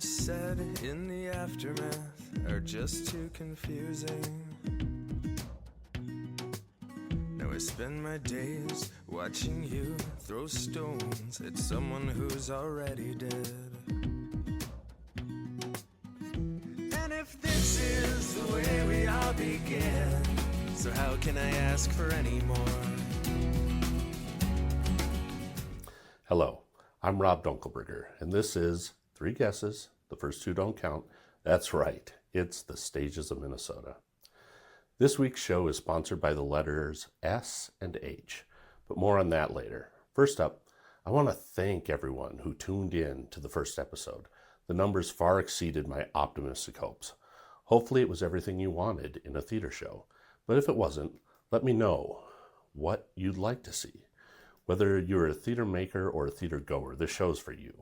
What's said in the aftermath are just too confusing. Now I spend my days watching you throw stones at someone who's already dead. And if this is the way we all begin, so how can I ask for any more? Hello, I'm Rob Dunkelberger, and this is Three Guesses, the first two don't count. That's right, it's the Stages of Minnesota. This week's show is sponsored by the letters S and H, but more on that later. First up, I want to thank everyone who tuned in to the first episode. The numbers far exceeded my optimistic hopes. Hopefully it was everything you wanted in a theater show, but if it wasn't, let me know what you'd like to see. Whether you're a theater maker or a theater goer, this show's for you.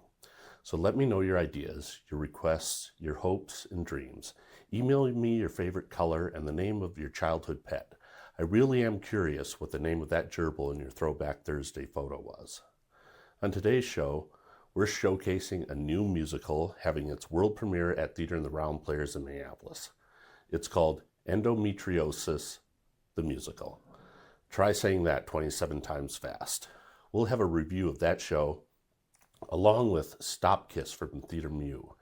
So let me know your ideas, your requests, your hopes and dreams. Email me your favorite color and the name of your childhood pet. I really am curious what the name of that gerbil in your Throwback Thursday photo was. On today's show, we're showcasing a new musical having its world premiere at Theater in the Round Players in Minneapolis. It's called Endometriosis, the musical. Try saying that 27 times fast. We'll have a review of that show along with Stop Kiss from Theater Mew.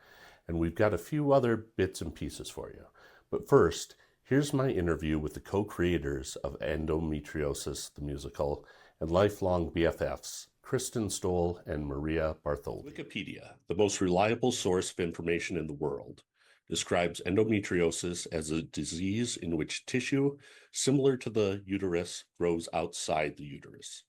And we've got a few other bits and pieces for you. But first, here's my interview with the co-creators of Endometriosis, the musical, and lifelong BFFs, Kristen Stoll and Maria Bartholdi. Wikipedia, the most reliable source of information in the world, describes endometriosis as a disease in which tissue similar to the uterus grows outside the uterus.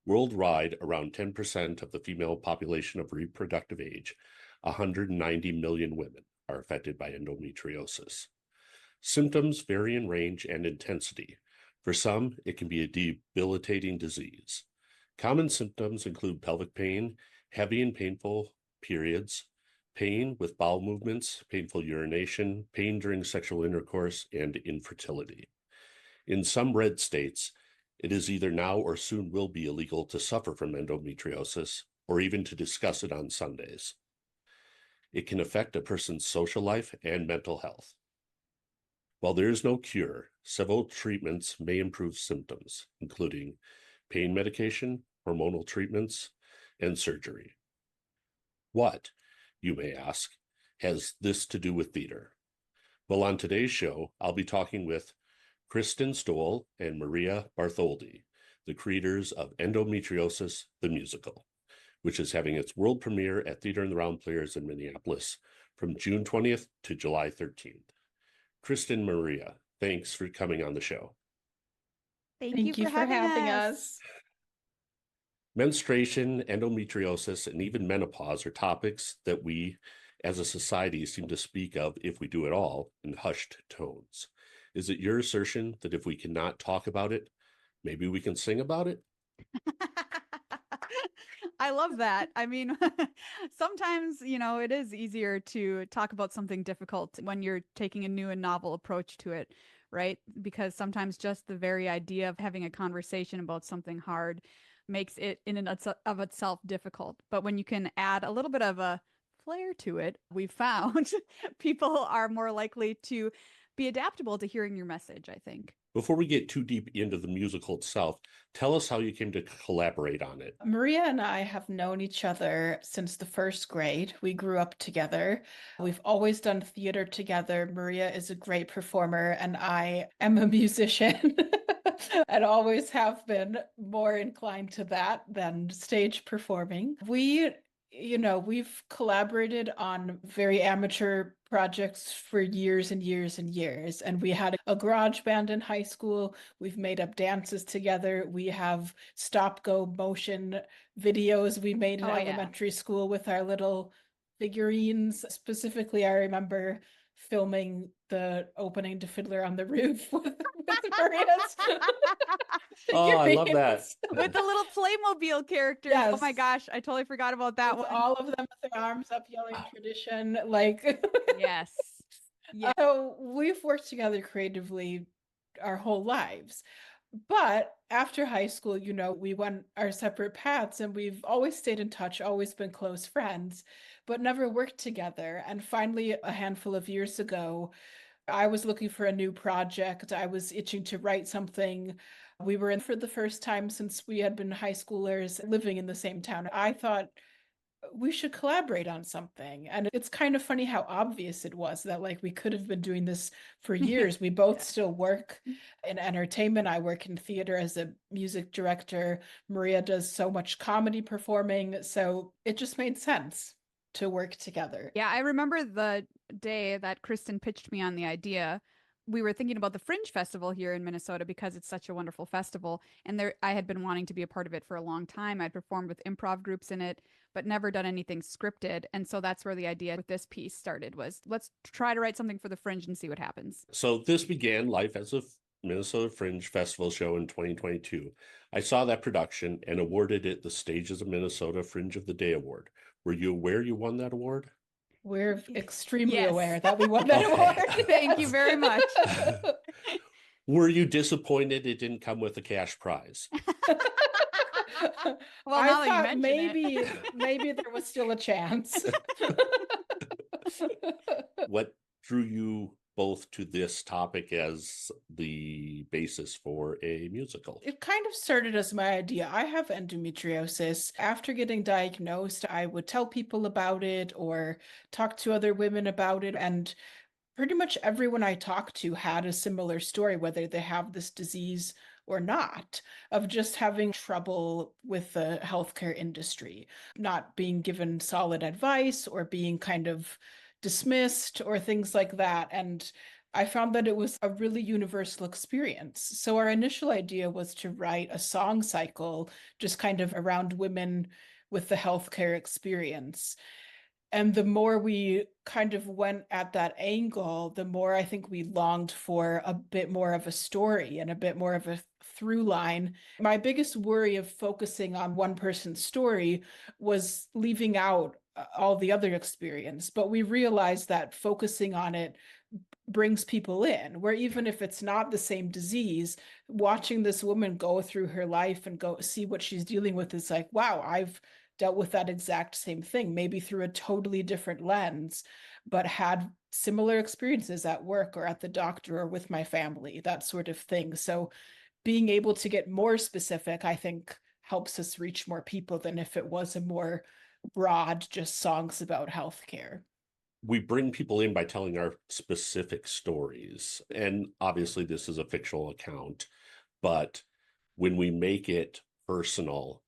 Worldwide, around 10% of the female population of reproductive age, 190 million women, are affected by endometriosis. Symptoms vary in range and intensity. For some, it can be a debilitating disease. Common symptoms include pelvic pain, heavy and painful periods, pain with bowel movements, painful urination, pain during sexual intercourse, and infertility. In some red states, it is either now or soon will be illegal to suffer from endometriosis or even to discuss it on Sundays. It can affect a person's social life and mental health. While there is no cure, several treatments may improve symptoms, including pain medication, hormonal treatments, and surgery. What, you may ask, has this to do with theater? Well, on today's show, I'll be talking with Kristen Stoll and Maria Bartholdi, the creators of Endometriosis, the musical, which is having its world premiere at Theater in the Round Players in Minneapolis from June 20th to July 13th. Kristen, Maria, thanks for coming on the show. Thank you for having us. Menstruation, endometriosis, and even menopause are topics that we as a society seem to speak of, if we do at all, in hushed tones. Is it your assertion that if we cannot talk about it, maybe we can sing about it? I love that. I mean, sometimes, it is easier to talk about something difficult when you're taking a new and novel approach to it, right? Because sometimes just the very idea of having a conversation about something hard makes it in and of itself difficult. But when you can add a little bit of a flair to it, we've found people are more likely to be adaptable to hearing your message, I think. Before we get too deep into the musical itself, tell us how you came to collaborate on it. Maria and I have known each other since the first grade. We grew up together. We've always done theater together. Maria is a great performer, and I am a musician and always have been more inclined to that than stage performing. We've collaborated on very amateur projects for years and years and years. And we had a garage band in high school. We've made up dances together. We have stop-go motion videos we made in elementary school with our little figurines. Specifically, I remember filming the opening to Fiddler on the Roof with Maria's Oh, I love that. With the little Playmobil characters. Yes. Oh my gosh, I totally forgot about that With one. all of them with their arms up yelling tradition. Yes. So we've worked together creatively our whole lives. But after high school, we went our separate paths and we've always stayed in touch, always been close friends, but never worked together. And finally, a handful of years ago, I was looking for a new project. I was itching to write something. We were in for the first time since we had been high schoolers living in the same town. I thought we should collaborate on something. And it's kind of funny how obvious it was that like we could have been doing this for years. We both Yeah. still work in entertainment. I work in theater as a music director. Maria does so much comedy performing. So it just made sense to work together. Yeah, I remember the day that Kristen pitched me on the idea. We were thinking about the Fringe Festival here in Minnesota because it's such a wonderful festival. And there, I had been wanting to be a part of it for a long time. I'd performed with improv groups in it, but never done anything scripted. And so that's where the idea with this piece started was let's try to write something for the Fringe and see what happens. So this began life as a Minnesota Fringe Festival show in 2022. I saw that production and awarded it the Stages of Minnesota Fringe of the Day Award. Were you aware you won that award? We're extremely Yes. aware that we won that Okay. award. Thank you very much. Were you disappointed it didn't come with a cash prize? Well, I now that you thought mention maybe there was still a chance. What drew you both to this topic as the basis for a musical? It kind of started as my idea. I have endometriosis. After getting diagnosed, I would tell people about it or talk to other women about it. And pretty much everyone I talked to had a similar story, whether they have this disease or not, of just having trouble with the healthcare industry, not being given solid advice or being kind of dismissed or things like that. And I found that it was a really universal experience. So our initial idea was to write a song cycle just kind of around women with the healthcare experience. And the more we kind of went at that angle, the more I think we longed for a bit more of a story and a bit more of a through line. My biggest worry of focusing on one person's story was leaving out all the other experience. But we realized that focusing on it brings people in, where even if it's not the same disease, watching this woman go through her life and go see what she's dealing with is like, wow, I've dealt with that exact same thing, maybe through a totally different lens, but had similar experiences at work or at the doctor or with my family, that sort of thing. So being able to get more specific, I think, helps us reach more people than if it was a more broad, just songs about healthcare. We bring people in by telling our specific stories. And obviously, this is a fictional account, but when we make it personal,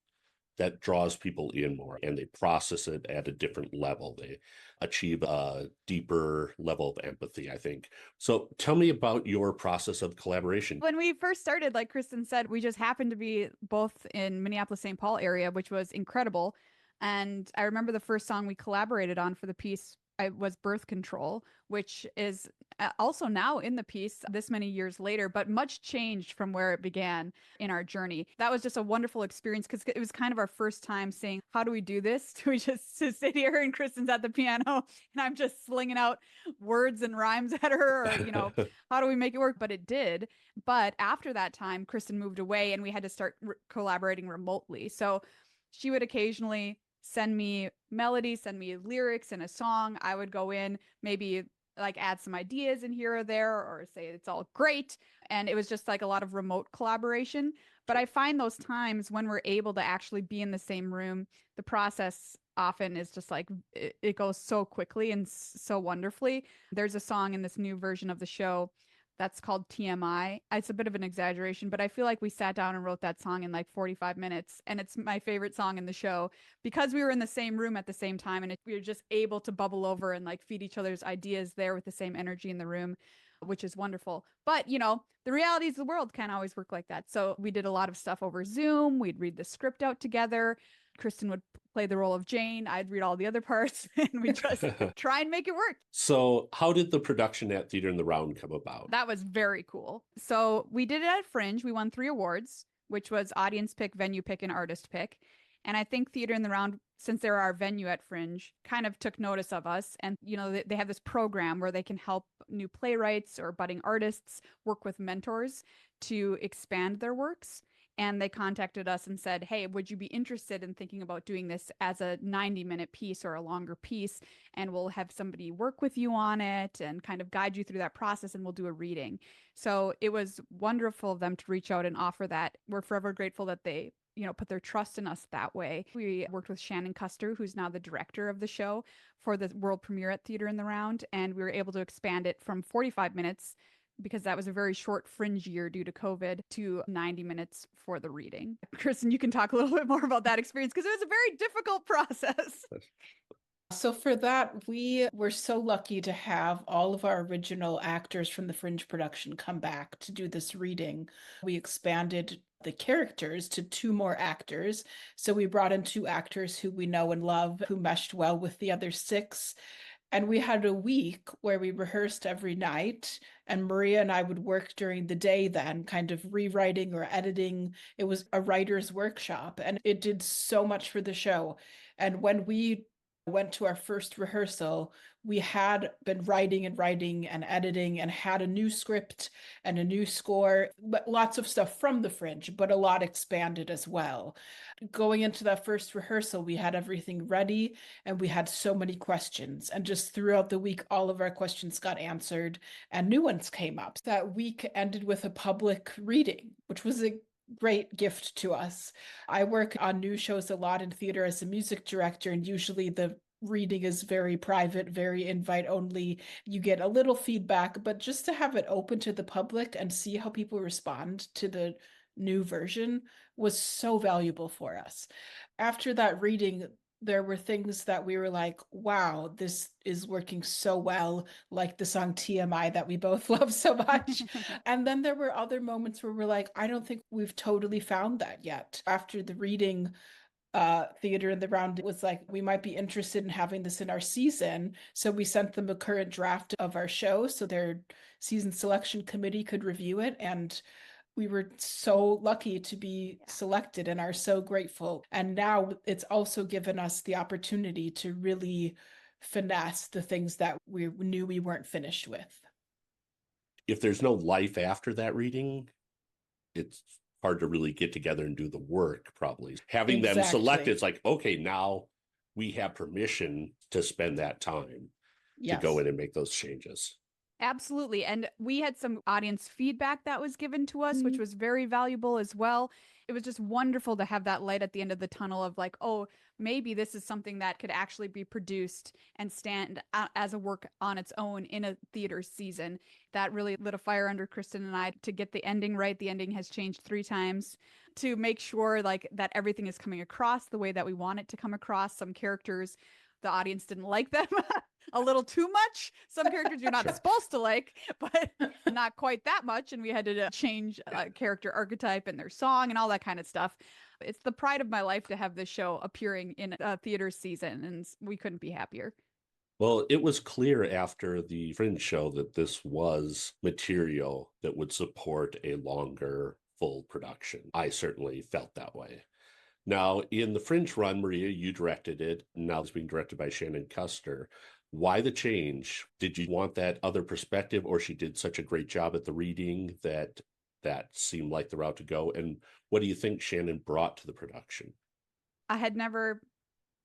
that draws people in more and they process it at a different level. They achieve a deeper level of empathy, I think. So tell me about your process of collaboration. When we first started, like Kristen said, we just happened to be both in Minneapolis, St. Paul area, which was incredible. And I remember the first song we collaborated on for the piece was Birth Control, which is also now in the piece this many years later, but much changed from where it began in our journey. That was just a wonderful experience because it was kind of our first time saying, how do we do this? Do we just sit here and Kristen's at the piano and I'm just slinging out words and rhymes at her, or, how do we make it work? But it did. But after that time, Kristen moved away and we had to start collaborating remotely. So she would occasionally send me melodies, send me lyrics and a song. I would go in, maybe like add some ideas in here or there, or say it's all great. And it was just like a lot of remote collaboration. But I find those times when we're able to actually be in the same room, the process often is just like it goes so quickly and so wonderfully. There's a song in this new version of the show that's called TMI. It's a bit of an exaggeration, but I feel like we sat down and wrote that song in like 45 minutes. And it's my favorite song in the show because we were in the same room at the same time and we were just able to bubble over and like feed each other's ideas there with the same energy in the room, which is wonderful. But, the realities of the world can't always work like that. So we did a lot of stuff over Zoom. We'd read the script out together. Kristen would play the role of Jane. I'd read all the other parts and we just try and make it work. So how did the production at Theater in the Round come about? That was very cool. So we did it at Fringe. We won 3 awards, which was audience pick, venue pick, and artist pick. And I think Theater in the Round, since they're our venue at Fringe, kind of took notice of us. And, they have this program where they can help new playwrights or budding artists work with mentors to expand their works. And they contacted us and said, hey, would you be interested in thinking about doing this as a 90-minute piece or a longer piece? And we'll have somebody work with you on it and kind of guide you through that process, and we'll do a reading. So it was wonderful of them to reach out and offer that. We're forever grateful that they put their trust in us that way. We worked with Shannon Custer, who's now the director of the show, for the world premiere at Theater in the Round. And we were able to expand it from 45 minutes, because that was a very short fringe year due to COVID, to 90 minutes for the reading. Kristen, you can talk a little bit more about that experience, because it was a very difficult process. So for that, we were so lucky to have all of our original actors from the Fringe production come back to do this reading. We expanded the characters to 2 more actors. So we brought in 2 actors who we know and love, who meshed well with the other 6. And we had a week where we rehearsed every night, and Maria and I would work during the day then, kind of rewriting or editing. It was a writer's workshop, and it did so much for the show. And when we went to our first rehearsal, we had been writing and editing and had a new script and a new score, but lots of stuff from the Fringe, but a lot expanded as well. Going into that first rehearsal, we had everything ready and we had so many questions. And just throughout the week, all of our questions got answered and new ones came up. That week ended with a public reading, which was a great gift to us. I work on new shows a lot in theater as a music director, and usually the reading is very private, very invite only. You get a little feedback, but just to have it open to the public and see how people respond to the new version was so valuable for us. After that reading, there were things that we were like, wow, this is working so well, like the song TMI that we both love so much. And then there were other moments where we're like, I don't think we've totally found that yet. After the reading, Theater in the Round was like, we might be interested in having this in our season. So we sent them a current draft of our show so their season selection committee could review it. And we were so lucky to be selected and are so grateful. And now it's also given us the opportunity to really finesse the things that we knew we weren't finished with. If there's no life after that reading, it's hard to really get together and do the work, probably. Having them selected, it's like, okay, now we have permission to spend that time to go in and make those changes. Absolutely. And we had some audience feedback that was given to us, which was very valuable as well. It was just wonderful to have that light at the end of the tunnel of like, oh, maybe this is something that could actually be produced and stand as a work on its own in a theater season. That really lit a fire under Kristen and I to get the ending right. The ending has changed 3 times to make sure like that everything is coming across the way that we want it to come across. Some characters, the audience didn't like them a little too much. Some characters you're not supposed to like, but not quite that much. And we had to change character archetype and their song and all that kind of stuff. It's the pride of my life to have this show appearing in a theater season, and we couldn't be happier. Well, it was clear after the Fringe show that this was material that would support a longer full production. I certainly felt that way. Now, in the Fringe run, Maria, you directed it. Now it's being directed by Shannon Custer. Why the change? Did you want that other perspective, or she did such a great job at the reading that seemed like the route to go? And what do you think Shannon brought to the production? I had never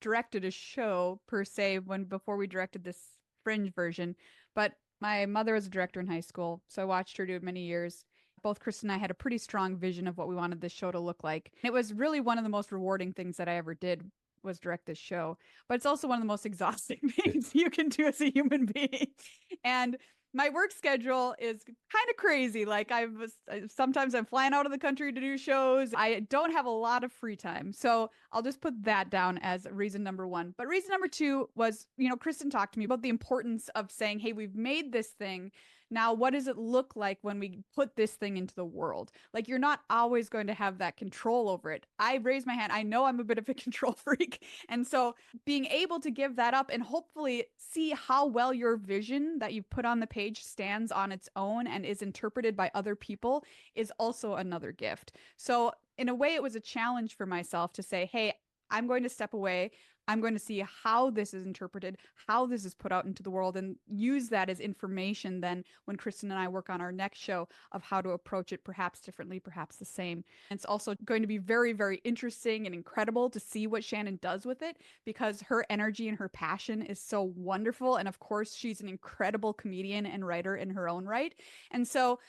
directed a show per se before we directed this Fringe version, but my mother was a director in high school, so I watched her do it many years. Both Kristen and I had a pretty strong vision of what we wanted this show to look like. It was really one of the most rewarding things that I ever did was direct this show, but it's also one of the most exhausting things you can do as a human being. And my work schedule is kind of crazy. Like sometimes I'm flying out of the country to do shows. I don't have a lot of free time. So I'll just put that down as reason number 1. But reason number 2 was, Kristen talked to me about the importance of saying, hey, we've made this thing. Now, what does it look like when we put this thing into the world? Like, you're not always going to have that control over it. I raise my hand. I know I'm a bit of a control freak. And so being able to give that up and hopefully see how well your vision that you've put on the page stands on its own and is interpreted by other people is also another gift. So in a way, it was a challenge for myself to say, hey, I'm going to step away. I'm going to see how this is interpreted, how this is put out into the world, and use that as information then when Kristen and I work on our next show of how to approach it, perhaps differently, perhaps the same. And it's also going to be very, very interesting and incredible to see what Shannon does with it, because her energy and her passion is so wonderful. And of course, she's an incredible comedian and writer in her own right. And so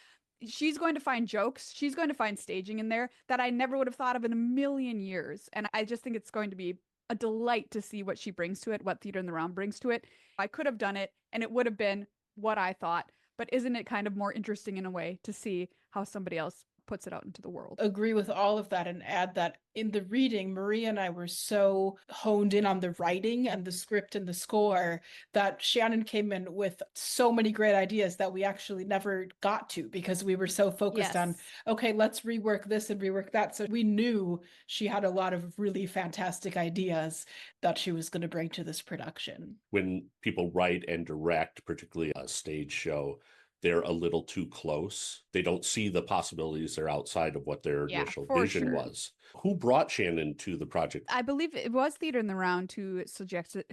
she's going to find jokes, she's going to find staging in there that I never would have thought of in a million years. And I just think it's going to be a delight to see what she brings to it, what Theater in the Round brings to it. I could have done it and it would have been what I thought, but isn't it kind of more interesting in a way to see how somebody else puts it out into the world? Agree with all of that and add that in the reading, Maria and I were so honed in on the writing and the script and the score that Shannon came in with so many great ideas that we actually never got to because we were so focused on, okay, let's rework this and rework that. So we knew she had a lot of really fantastic ideas that she was going to bring to this production. When people write and direct, particularly a stage show, they're a little too close. They don't see the possibilities. They're outside of what their initial vision was. Who brought Shannon to the project? I believe it was Theater in the Round who suggested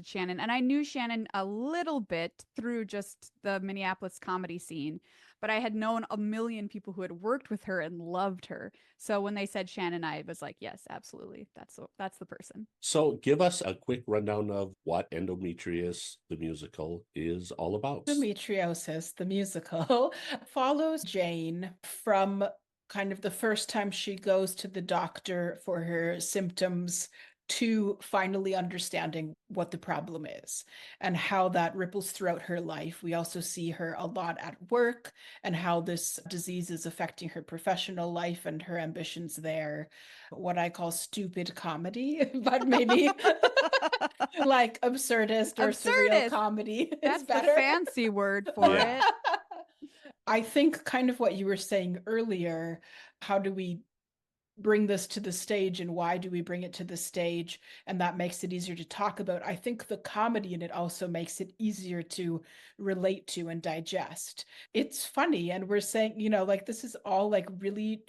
Shannon. And I knew Shannon a little bit through just the Minneapolis comedy scene, but I had known a million people who had worked with her and loved her. So when they said Shannon, I was like, yes, absolutely. That's the person. So give us a quick rundown of what Endometriosis, the musical, is all about. Endometriosis, the musical, follows Jane from kind of the first time she goes to the doctor for her symptoms to finally understanding what the problem is and how that ripples throughout her life. We also see her a lot at work and how this disease is affecting her professional life and her ambitions there. What I call stupid comedy, but maybe like absurdist or surreal comedy. That's better. the fancy word for it. I think kind of what you were saying earlier, how do we bring this to the stage and why do we bring it to the stage? And that makes it easier to talk about. I think the comedy in it also makes it easier to relate to and digest. It's funny. And we're saying, like this is all like really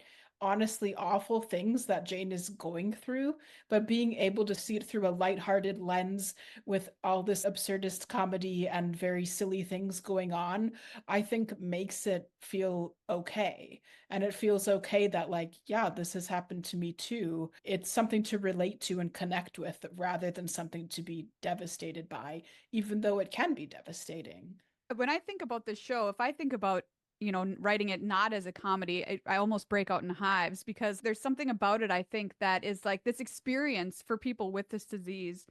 honestly awful things that Jane is going through, but being able to see it through a lighthearted lens with all this absurdist comedy and very silly things going on, I think makes it feel okay. And it feels okay that like, yeah, this has happened to me too. It's something to relate to and connect with rather than something to be devastated by, even though it can be devastating. When I think about this show, if I think about writing it not as a comedy, I almost break out in hives because there's something about it, I think, that is like this experience for people with this disease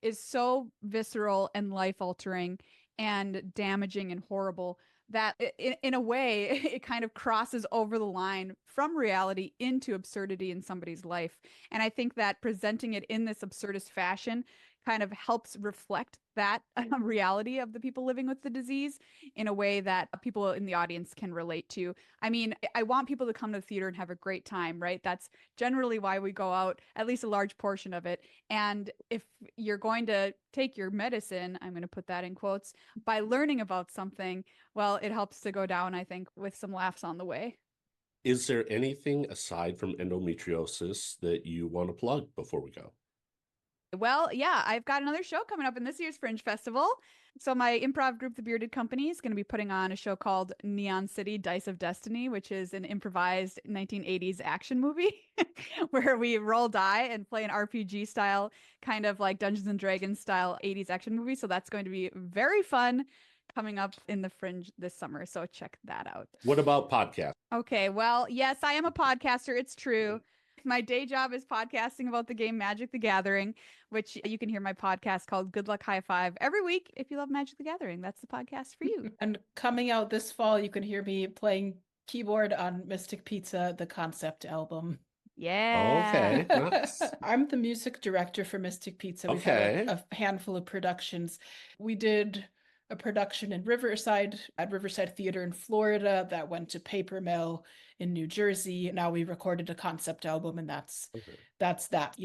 is so visceral and life-altering and damaging and horrible that in a way, it kind of crosses over the line from reality into absurdity in somebody's life. And I think that presenting it in this absurdist fashion kind of helps reflect that reality of the people living with the disease in a way that people in the audience can relate to. I mean, I want people to come to the theater and have a great time, right? That's generally why we go out, at least a large portion of it. And if you're going to take your medicine, I'm going to put that in quotes, by learning about something, well, it helps to go down, I think, with some laughs on the way. Is there anything aside from endometriosis that you want to plug before we go? Well, yeah, I've got another show coming up in this year's Fringe Festival. So my improv group, The Bearded Company, is going to be putting on a show called Neon City Dice of Destiny, which is an improvised 1980s action movie where we roll die and play an RPG style, kind of like Dungeons and Dragons style 80s action movie. So that's going to be very fun coming up in the Fringe this summer. So check that out. What about podcasts? Okay, well, yes, I am a podcaster. It's true. My day job is podcasting about the game Magic the Gathering, which you can hear my podcast called Good Luck High Five every week. If you love Magic the Gathering, that's the podcast for you. And coming out this fall, you can hear me playing keyboard on Mystic Pizza, the concept album. Yeah. Okay. Nice. I'm the music director for Mystic Pizza. We've had a handful of productions. We did a production in Riverside at Riverside Theater in Florida that went to Paper Mill in New Jersey. Now we recorded a concept album, and that's that,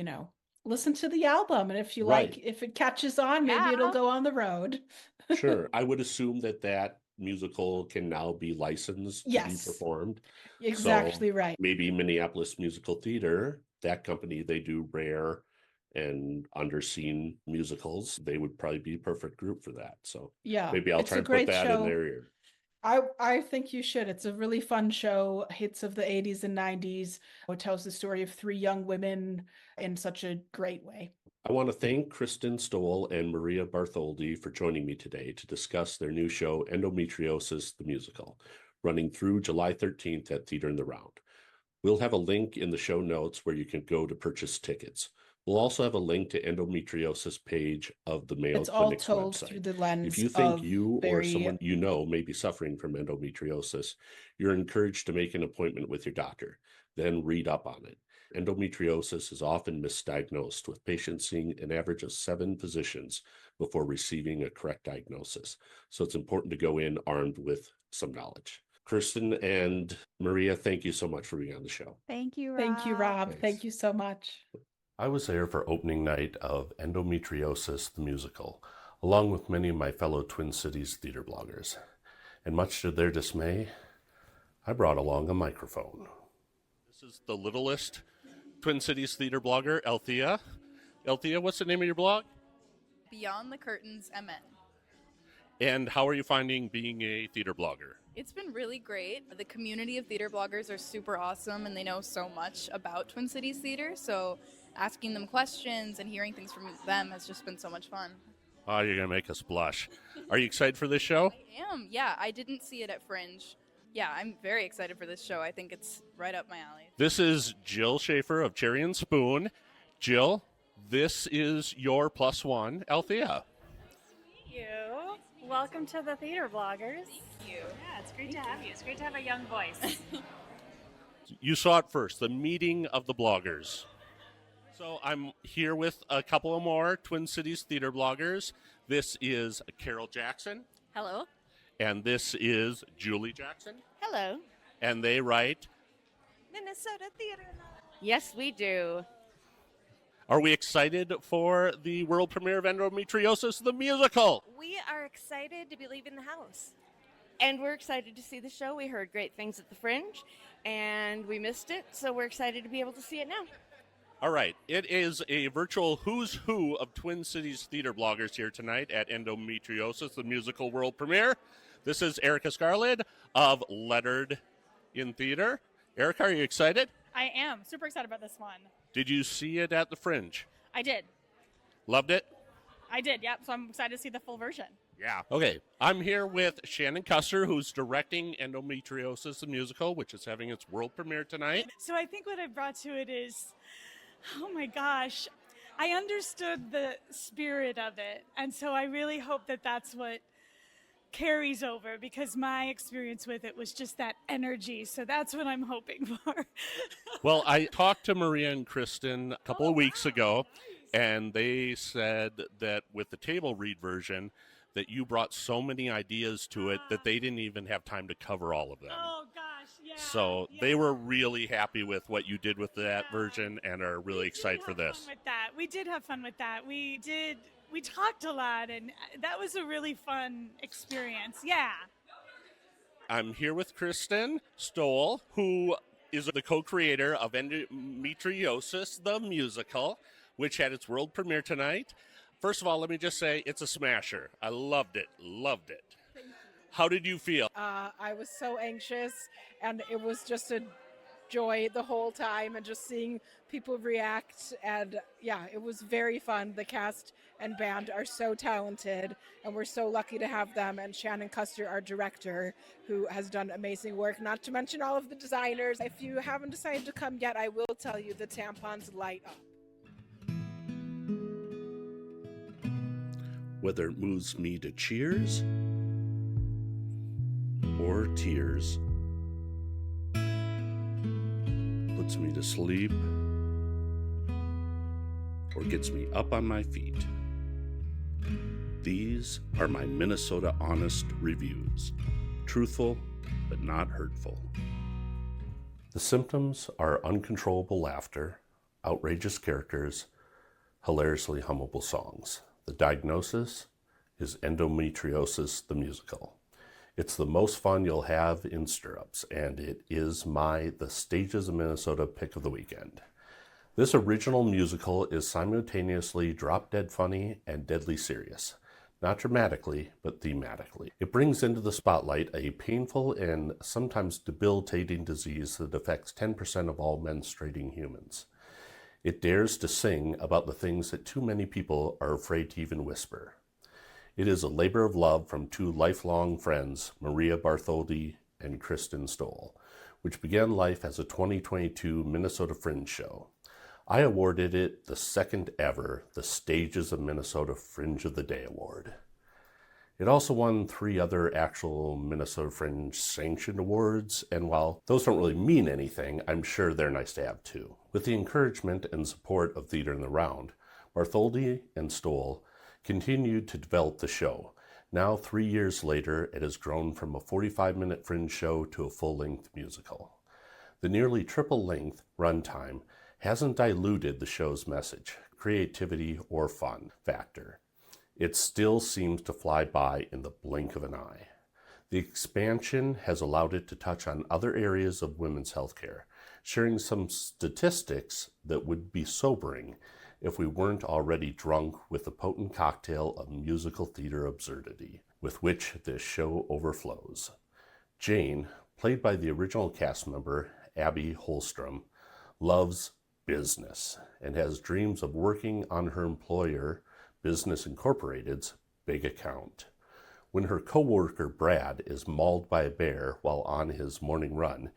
Listen to the album, and if you like, if it catches on, maybe it'll go on the road. Sure. I would assume that musical can now be licensed to be performed. Exactly, so right. Maybe Minneapolis Musical Theater, that company, they do rare and underseen musicals, they would probably be a perfect group for that. So Yeah, maybe I'll it's try a and put great that show. in their ear. I think you should. It's a really fun show. Hits of the 80s and 90s. It tells the story of three young women in such a great way. I want to thank Kristen Stoll and Maria Bartholdi for joining me today to discuss their new show, Endometriosis, the musical, running through July 13th at Theater in the Round. We'll have a link in the show notes where you can go to purchase tickets. We'll also have a link to endometriosis page of the Mayo It's all Clinic's told through website. the If lens you think of you or very someone you know may be suffering from endometriosis, you're encouraged to make an appointment with your doctor, then read up on it. Endometriosis is often misdiagnosed, with patients seeing an average of 7 physicians before receiving a correct diagnosis. So it's important to go in armed with some knowledge. Kirsten and Maria, thank you so much for being on the show. Thank you, Rob. Thank you, Rob. Thanks. Thank you so much. I was there for opening night of Endometriosis, the musical, along with many of my fellow Twin Cities theater bloggers. And much to their dismay, I brought along a microphone. This is the littlest Twin Cities theater blogger, Althea. Althea, what's the name of your blog? Beyond the Curtains, MN. And how are you finding being a theater blogger? It's been really great. The community of theater bloggers are super awesome and they know so much about Twin Cities theater. So asking them questions and hearing things from them has just been so much fun. Oh, you're going to make us blush. Are you excited for this show? I am. Yeah, I didn't see it at Fringe. Yeah, I'm very excited for this show. I think it's right up my alley. This is Jill Schaefer of Cherry and Spoon. Jill, this is your +1, Althea. You. Welcome to the Theater Bloggers. Thank you. Yeah, it's great to have you. It's great to have a young voice. You saw it first, the meeting of the bloggers. So I'm here with a couple of more Twin Cities theater bloggers. This is Carol Jackson, Hello. and this is Julie Jackson, Hello. and they write. Minnesota Theater. Yes, we do. Are we excited for the world premiere of Endometriosis, the musical? We are excited to be leaving the house. And we're excited to see the show. We heard great things at the Fringe, and we missed it, so we're excited to be able to see it now. All right, it is a virtual who's who of Twin Cities theater bloggers here tonight at Endometriosis, the musical world premiere. This is Erica Scarlett of Lettered in Theater. Erica, are you excited? I am super excited about this one. Did you see it at the Fringe? I did. Loved it? I did, yep. So I'm excited to see the full version. Yeah. Okay, I'm here with Shannon Custer, who's directing Endometriosis, the musical, which is having its world premiere tonight. So I think what I brought to it is, oh my gosh, I understood the spirit of it. And so I really hope that that's what carries over, because my experience with it was just that energy. So that's what I'm hoping for. Well, I talked to Maria and Kristen a couple of weeks ago, and they said that with the table read version, that you brought so many ideas to it that they didn't even have time to cover all of them. Oh gosh, yeah. So they were really happy with what you did with that version and are really excited for this. We did have fun with that. We talked a lot, and that was a really fun experience. Yeah. I'm here with Kristen Stoll, who is the co-creator of Endometriosis, the musical, which had its world premiere tonight. First of all, let me just say it's a smasher. I loved it. Loved it. How did you feel? I was so anxious, and it was just a joy the whole time, and just seeing people react. And yeah, it was very fun. The cast and band are so talented, and we're so lucky to have them. And Shannon Custer, our director, who has done amazing work, not to mention all of the designers. If you haven't decided to come yet, I will tell you the tampons light up. Whether it moves me to cheers or tears, puts me to sleep, or gets me up on my feet. These are my Minnesota Honest reviews. Truthful, but not hurtful. The symptoms are uncontrollable laughter, outrageous characters, hilariously hummable songs. The diagnosis is endometriosis, the musical. It's the most fun you'll have in stirrups, and it is the Stages of Minnesota pick of the weekend. This original musical is simultaneously drop-dead funny and deadly serious. Not dramatically, but thematically. It brings into the spotlight a painful and sometimes debilitating disease that affects 10% of all menstruating humans. It dares to sing about the things that too many people are afraid to even whisper. It is a labor of love from two lifelong friends, Maria Bartholdi and Kristen Stoll, which began life as a 2022 Minnesota Fringe show. I awarded it the second ever The Stages of Minnesota Fringe of the Day Award. It also won 3 other actual Minnesota Fringe sanctioned awards, and while those don't really mean anything, I'm sure they're nice to have too. With the encouragement and support of Theater in the Round, Bartholdi and Stoll continued to develop the show. Now, 3 years later, it has grown from a 45-minute Fringe show to a full-length musical. The nearly triple-length runtime hasn't diluted the show's message, creativity, or fun factor. It still seems to fly by in the blink of an eye. The expansion has allowed it to touch on other areas of women's healthcare, sharing some statistics that would be sobering if we weren't already drunk with the potent cocktail of musical theater absurdity with which this show overflows. Jane, played by the original cast member Abby Holstrom, loves business and has dreams of working on her employer, Business Incorporated's big account. When her co-worker Brad is mauled by a bear while on his morning run,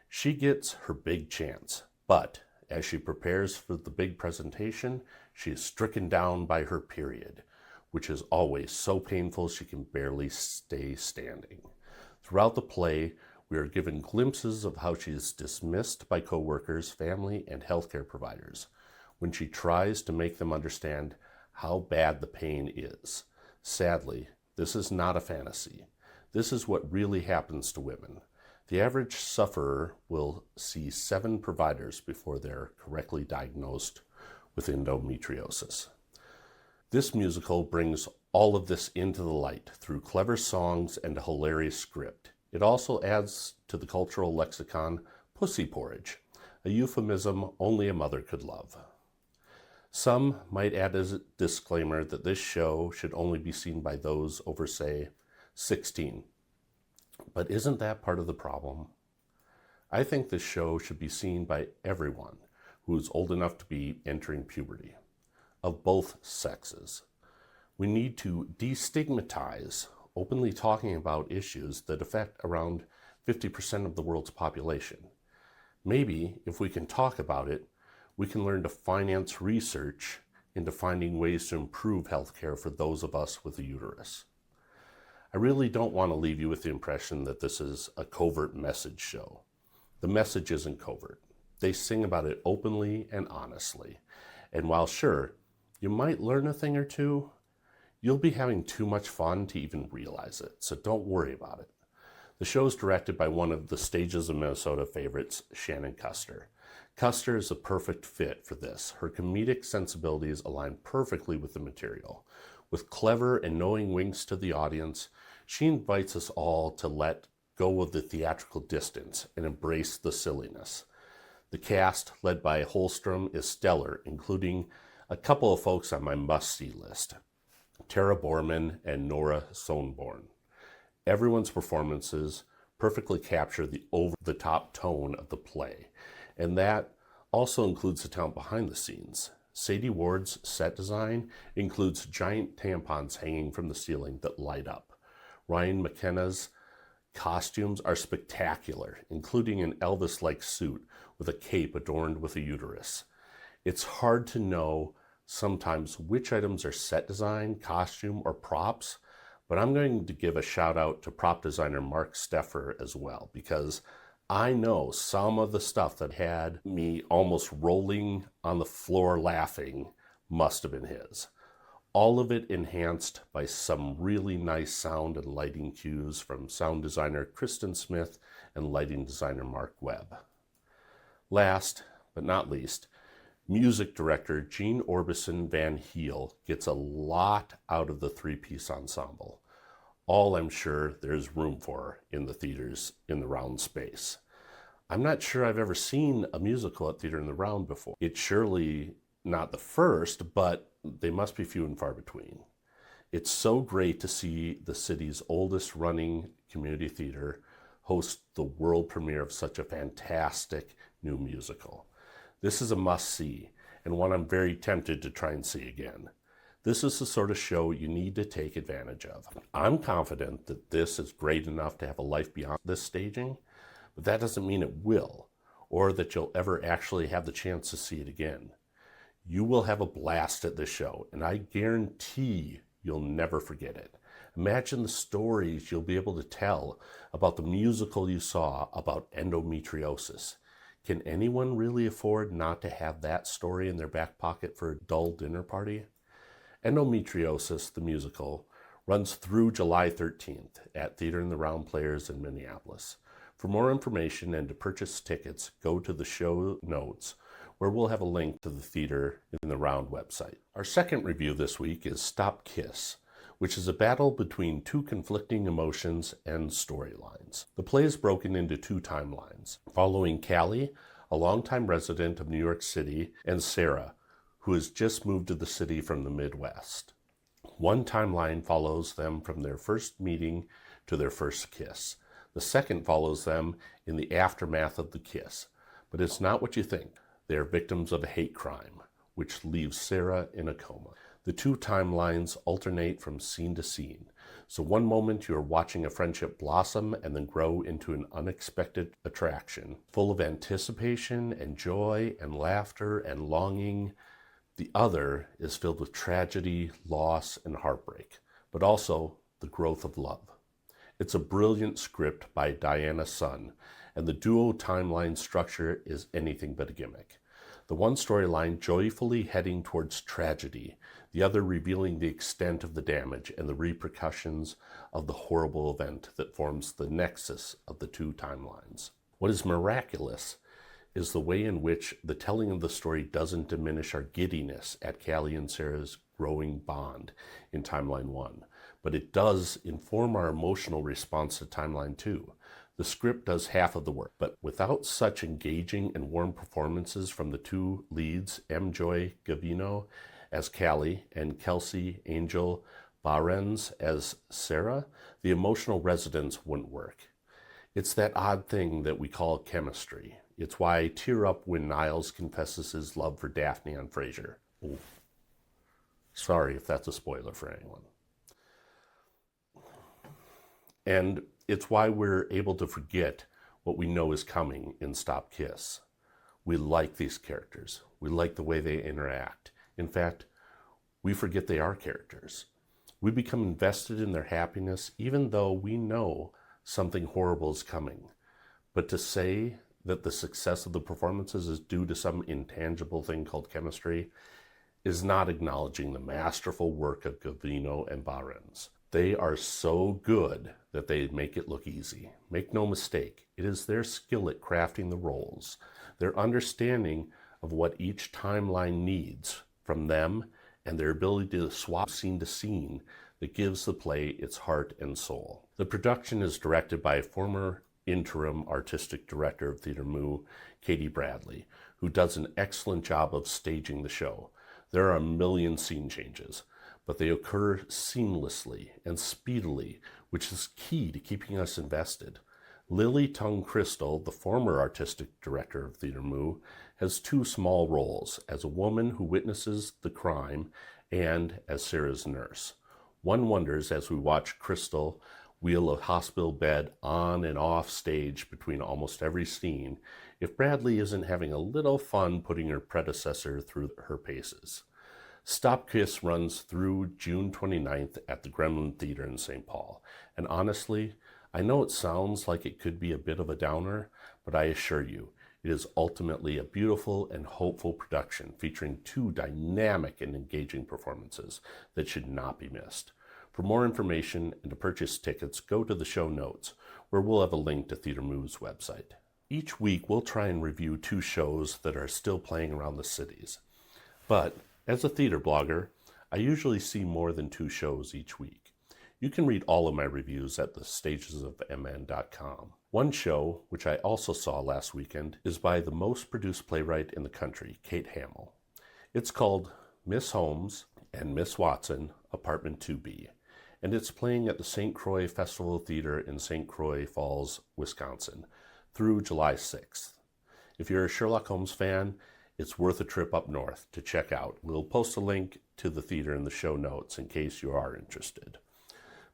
she gets her big chance. But as she prepares for the big presentation, she is stricken down by her period, which is always so painful she can barely stay standing. Throughout the play, we are given glimpses of how she is dismissed by coworkers, family, and healthcare providers when she tries to make them understand how bad the pain is. Sadly, this is not a fantasy. This is what really happens to women. The average sufferer will see 7 providers before they're correctly diagnosed with endometriosis. This musical brings all of this into the light through clever songs and a hilarious script. It also adds to the cultural lexicon pussy porridge, a euphemism only a mother could love. Some might add as a disclaimer that this show should only be seen by those over, say, 16. But isn't that part of the problem? I think this show should be seen by everyone who is old enough to be entering puberty, of both sexes. We need to destigmatize openly talking about issues that affect around 50% of the world's population. Maybe, if we can talk about it, we can learn to finance research into finding ways to improve healthcare for those of us with a uterus. I really don't want to leave you with the impression that this is a covert message show. The message isn't covert. They sing about it openly and honestly. And while sure, you might learn a thing or two, you'll be having too much fun to even realize it, so don't worry about it. The show is directed by one of the Stages of Minnesota favorites, Shannon Custer. Custer is a perfect fit for this. Her comedic sensibilities align perfectly with the material. With clever and knowing winks to the audience, she invites us all to let go of the theatrical distance and embrace the silliness. The cast, led by Holstrom, is stellar, including a couple of folks on my must-see list, Tara Borman and Nora Sonborn. Everyone's performances perfectly capture the over-the-top tone of the play, and that also includes the talent behind the scenes. Sadie Ward's set design includes giant tampons hanging from the ceiling that light up. Ryan McKenna's costumes are spectacular, including an Elvis-like suit with a cape adorned with a uterus. It's hard to know sometimes which items are set design, costume, or props, but I'm going to give a shout out to prop designer Mark Steffer as well, because I know some of the stuff that had me almost rolling on the floor laughing must have been his. All of it enhanced by some really nice sound and lighting cues from sound designer Kristen Smith and lighting designer Mark Webb. Last but not least, music director Gene Orbison Van Heel gets a lot out of the 3-piece ensemble. All I'm sure there's room for in the theaters in the round space. I'm not sure I've ever seen a musical at Theater in the Round before. It's surely not the first, but they must be few and far between. It's so great to see the city's oldest running community theater host the world premiere of such a fantastic new musical. This is a must-see, and one I'm very tempted to try and see again. This is the sort of show you need to take advantage of. I'm confident that this is great enough to have a life beyond this staging, but that doesn't mean it will, or that you'll ever actually have the chance to see it again. You will have a blast at this show, and I guarantee you'll never forget it. Imagine the stories you'll be able to tell about the musical you saw about endometriosis. Can anyone really afford not to have that story in their back pocket for a dull dinner party? Endometriosis, the musical, runs through July 13th at Theater in the Round Players in Minneapolis. For more information and to purchase tickets, go to the show notes, where we'll have a link to the Theater in the Round website. Our second review this week is Stop Kiss, which is a battle between two conflicting emotions and storylines. The play is broken into two timelines, following Callie, a longtime resident of New York City, and Sarah, who has just moved to the city from the Midwest. One timeline follows them from their first meeting to their first kiss. The second follows them in the aftermath of the kiss. But it's not what you think. They are victims of a hate crime, which leaves Sarah in a coma. The two timelines alternate from scene to scene. So one moment you are watching a friendship blossom and then grow into an unexpected attraction, full of anticipation and joy and laughter and longing. The other is filled with tragedy, loss, and heartbreak, but also the growth of love. It's a brilliant script by Diana Sun, and the duo timeline structure is anything but a gimmick. The one storyline joyfully heading towards tragedy, the other revealing the extent of the damage and the repercussions of the horrible event that forms the nexus of the two timelines. What is miraculous is the way in which the telling of the story doesn't diminish our giddiness at Callie and Sarah's growing bond in Timeline 1, but it does inform our emotional response to Timeline 2. The script does half of the work, but without such engaging and warm performances from the two leads, M. Joy Gavino as Callie and Kelsey Angel Barens as Sarah, the emotional resonance wouldn't work. It's that odd thing that we call chemistry. It's why I tear up when Niles confesses his love for Daphne on Frasier. Ooh. Sorry if that's a spoiler for anyone. And it's why we're able to forget what we know is coming in Stop Kiss. We like these characters. We like the way they interact. In fact, we forget they are characters. We become invested in their happiness even though we know something horrible is coming. But to say that the success of the performances is due to some intangible thing called chemistry is not acknowledging the masterful work of Gavino and Barens. They are so good that they make it look easy. Make no mistake, it is their skill at crafting the roles, their understanding of what each timeline needs from them, and their ability to swap scene to scene that gives the play its heart and soul. The production is directed by former interim artistic director of Theater Mu, Katie Bradley, who does an excellent job of staging the show. There are a million scene changes, but they occur seamlessly and speedily, which is key to keeping us invested. Lily Tung Crystal, the former artistic director of Theater Mu, has two small roles, as a woman who witnesses the crime and as Sarah's nurse. One wonders as we watch Crystal wheel a hospital bed on and off stage between almost every scene, if Bradley isn't having a little fun putting her predecessor through her paces. Stop Kiss runs through June 29th at the Gremlin Theater in St. Paul, and honestly, I know it sounds like it could be a bit of a downer, but I assure you, it is ultimately a beautiful and hopeful production featuring two dynamic and engaging performances that should not be missed. For more information and to purchase tickets, go to the show notes, where we'll have a link to Theater Mu's website. Each week, we'll try and review two shows that are still playing around the cities. But as a theater blogger, I usually see more than two shows each week. You can read all of my reviews at thestagesofmn.com. One show, which I also saw last weekend, is by the most produced playwright in the country, Kate Hamill. It's called Miss Holmes and Miss Watson, Apartment 2B, and it's playing at the St. Croix Festival Theater in St. Croix Falls, Wisconsin, through July 6th. If you're a Sherlock Holmes fan, it's worth a trip up north to check out. We'll post a link to the theater in the show notes in case you are interested.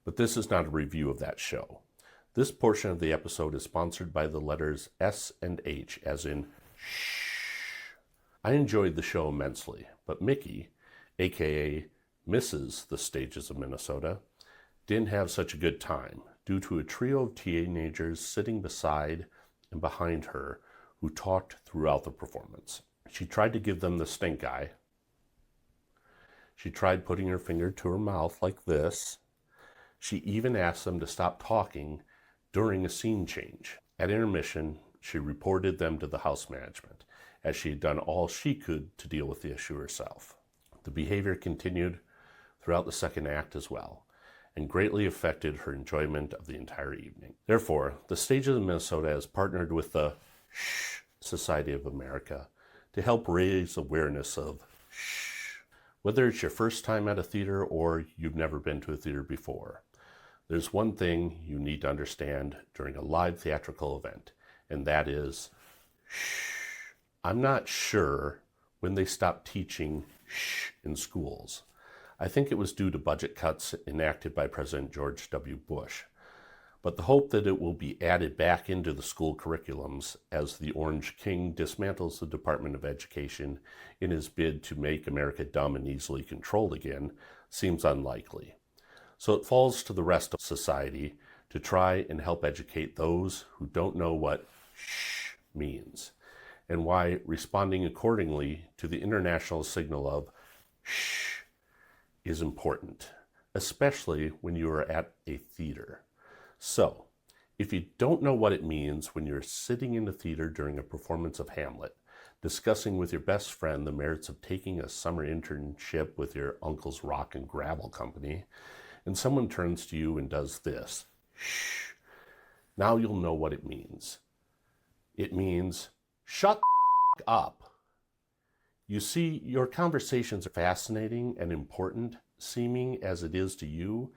But this is not a review of that show. This portion of the episode is sponsored by the letters S and H, as in shh. I enjoyed the show immensely, but Mickey, aka Mrs. The Stages of Minnesota, didn't have such a good time due to a trio of teenagers sitting beside and behind her who talked throughout the performance. She tried to give them the stink eye. She tried putting her finger to her mouth like this. She even asked them to stop talking during a scene change. At intermission, she reported them to the house management, as she had done all she could to deal with the issue herself. The behavior continued throughout the second act as well, and greatly affected her enjoyment of the entire evening. Therefore, the Stages of Minnesota has partnered with the Shh Society of America to help raise awareness of shh. Whether it's your first time at a theater or you've never been to a theater before, there's one thing you need to understand during a live theatrical event, and that is shh. I'm not sure when they stopped teaching shh in schools. I think it was due to budget cuts enacted by President George W. Bush. But the hope that it will be added back into the school curriculums as the Orange King dismantles the Department of Education in his bid to make America dumb and easily controlled again seems unlikely. So it falls to the rest of society to try and help educate those who don't know what shh means, and why responding accordingly to the international signal of shh is important, especially when you are at a theater. So, if you don't know what it means when you're sitting in the theater during a performance of Hamlet, discussing with your best friend the merits of taking a summer internship with your uncle's rock and gravel company, and someone turns to you and does this, shh, now you'll know what it means. It means, shut the up. You see, your conversations are fascinating and important, seeming as it is to you,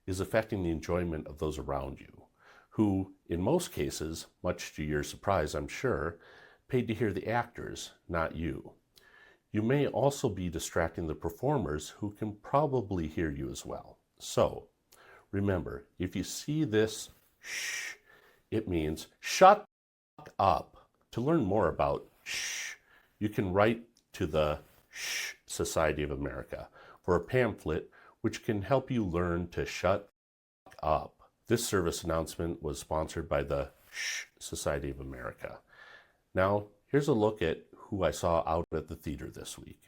is affecting the enjoyment of those around you, who, in most cases, much to your surprise, I'm sure, paid to hear the actors, not you. You may also be distracting the performers who can probably hear you as well. So, remember, if you see this shh, it means shut up. To learn more about shh, you can write to the Shh Society of America for a pamphlet which can help you learn to shut up. This service announcement was sponsored by the Shh Society of America. Now, here's a look at who I saw out at the theater this week.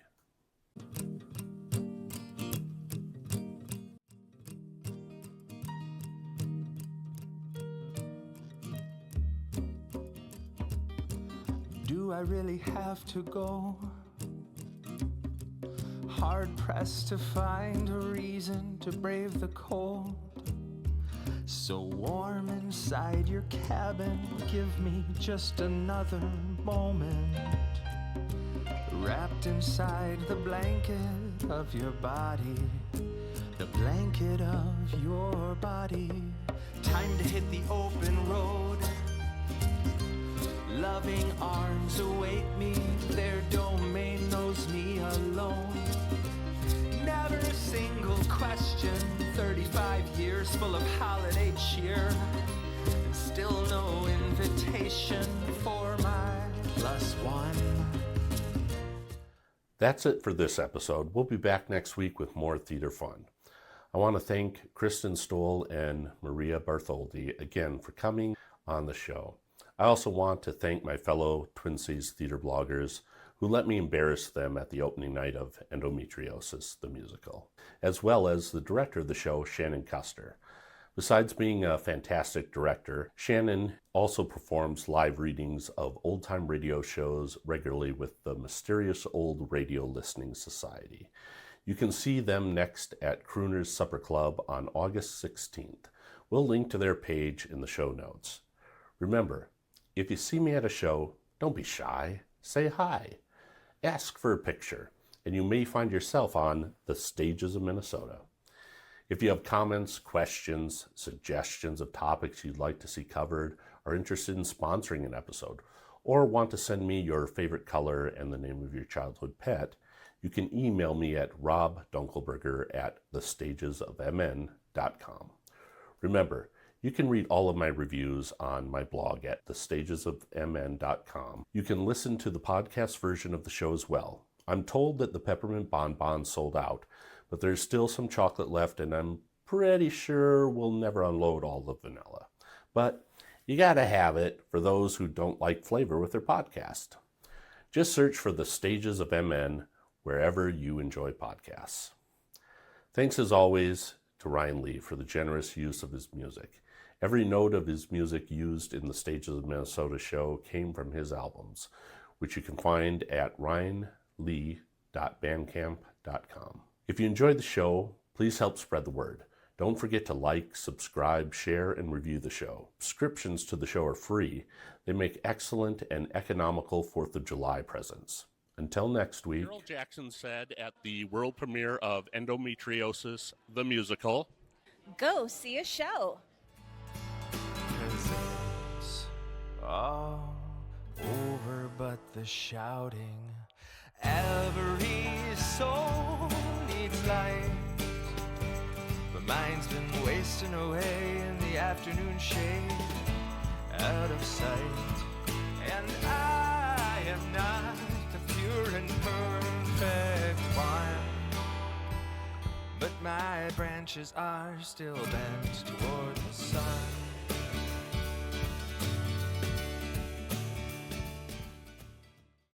Do I really have to go? Hard pressed to find a reason to brave the cold. So warm inside your cabin, give me just another moment. Wrapped inside the blanket of your body, the blanket of your body. Time to hit the open road. Loving arms await me, their domain knows me alone. Never a single question, 35 years full of holiday cheer, and still no invitation for my +1. That's it for this episode. We'll be back next week with more theater fun. I want to thank Kristen Stoll and Maria Bartholdi again for coming on the show. I also want to thank my fellow Twin Cities theater bloggers who let me embarrass them at the opening night of Endometriosis, the musical, as well as the director of the show, Shannon Custer. Besides being a fantastic director, Shannon also performs live readings of old-time radio shows regularly with the Mysterious Old Radio Listening Society. You can see them next at Crooner's Supper Club on August 16th. We'll link to their page in the show notes. Remember, if you see me at a show, don't be shy. Say hi. Ask for a picture, and you may find yourself on the stages of Minnesota. If you have comments, questions, suggestions of topics you'd like to see covered, are interested in sponsoring an episode, or want to send me your favorite color and the name of your childhood pet, you can email me at robdunkelberger@thestagesofmn.com. Remember, you can read all of my reviews on my blog at thestagesofmn.com. You can listen to the podcast version of the show as well. I'm told that the peppermint bonbons sold out, but there's still some chocolate left, and I'm pretty sure we'll never unload all the vanilla. But you gotta have it for those who don't like flavor with their podcast. Just search for The Stages of MN wherever you enjoy podcasts. Thanks as always to Ryan Lee for the generous use of his music. Every note of his music used in the Stages of Minnesota show came from his albums, which you can find at ryanlee.bandcamp.com. If you enjoyed the show, please help spread the word. Don't forget to like, subscribe, share, and review the show. Subscriptions to the show are free. They make excellent and economical 4th of July presents. Until next week. Carol Jackson said at the world premiere of Endometriosis, the musical, go see a show. 'Cause it's all over but the shouting. Every soul needs light. My mind's been wasting away in the afternoon shade, out of sight. And I am not the pure and perfect one, but my branches are still bent toward the sun.